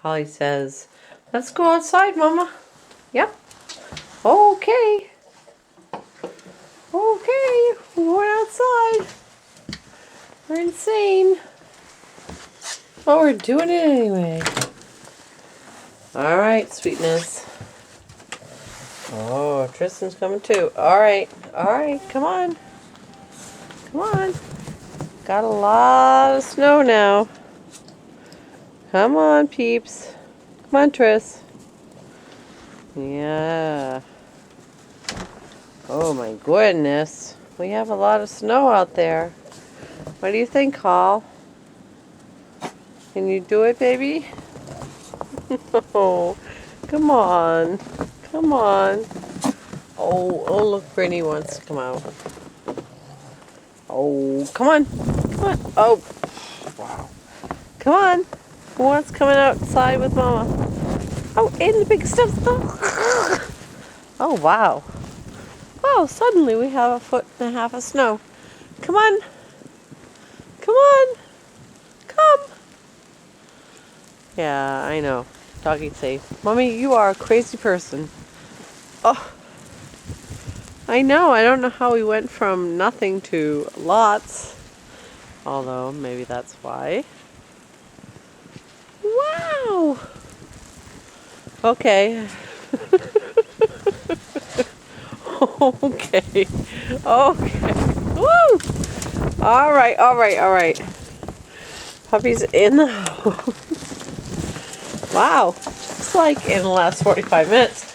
Holly says, let's go outside, Mama. Yep. Okay. Okay, we're going outside. We're insane. But we're doing it anyway. Alright, sweetness. Oh, Tristan's coming too. Alright, come on. Come on. Got a lot of snow now. Come on, peeps. Come on, Tris. Yeah. Oh my goodness. We have a lot of snow out there. What do you think, Hall? Can you do it, baby? Oh, come on. Come on. Oh, look, Brittany wants to come out. Oh, come on. Come on. Oh, wow. Come on. Who wants coming outside with Mama? Oh, in the big stuff. Oh, wow. Wow, suddenly we have 1.5 feet of snow. Come on. Come on. Come. Yeah, I know. Doggy's safe. Mommy, you are a crazy person. Oh. I know. I don't know how we went from nothing to lots. Although, maybe that's why. Wow. Okay. Okay. Okay. Woo! Alright. Puppy's in the house. Wow. Just like in the last 45 minutes.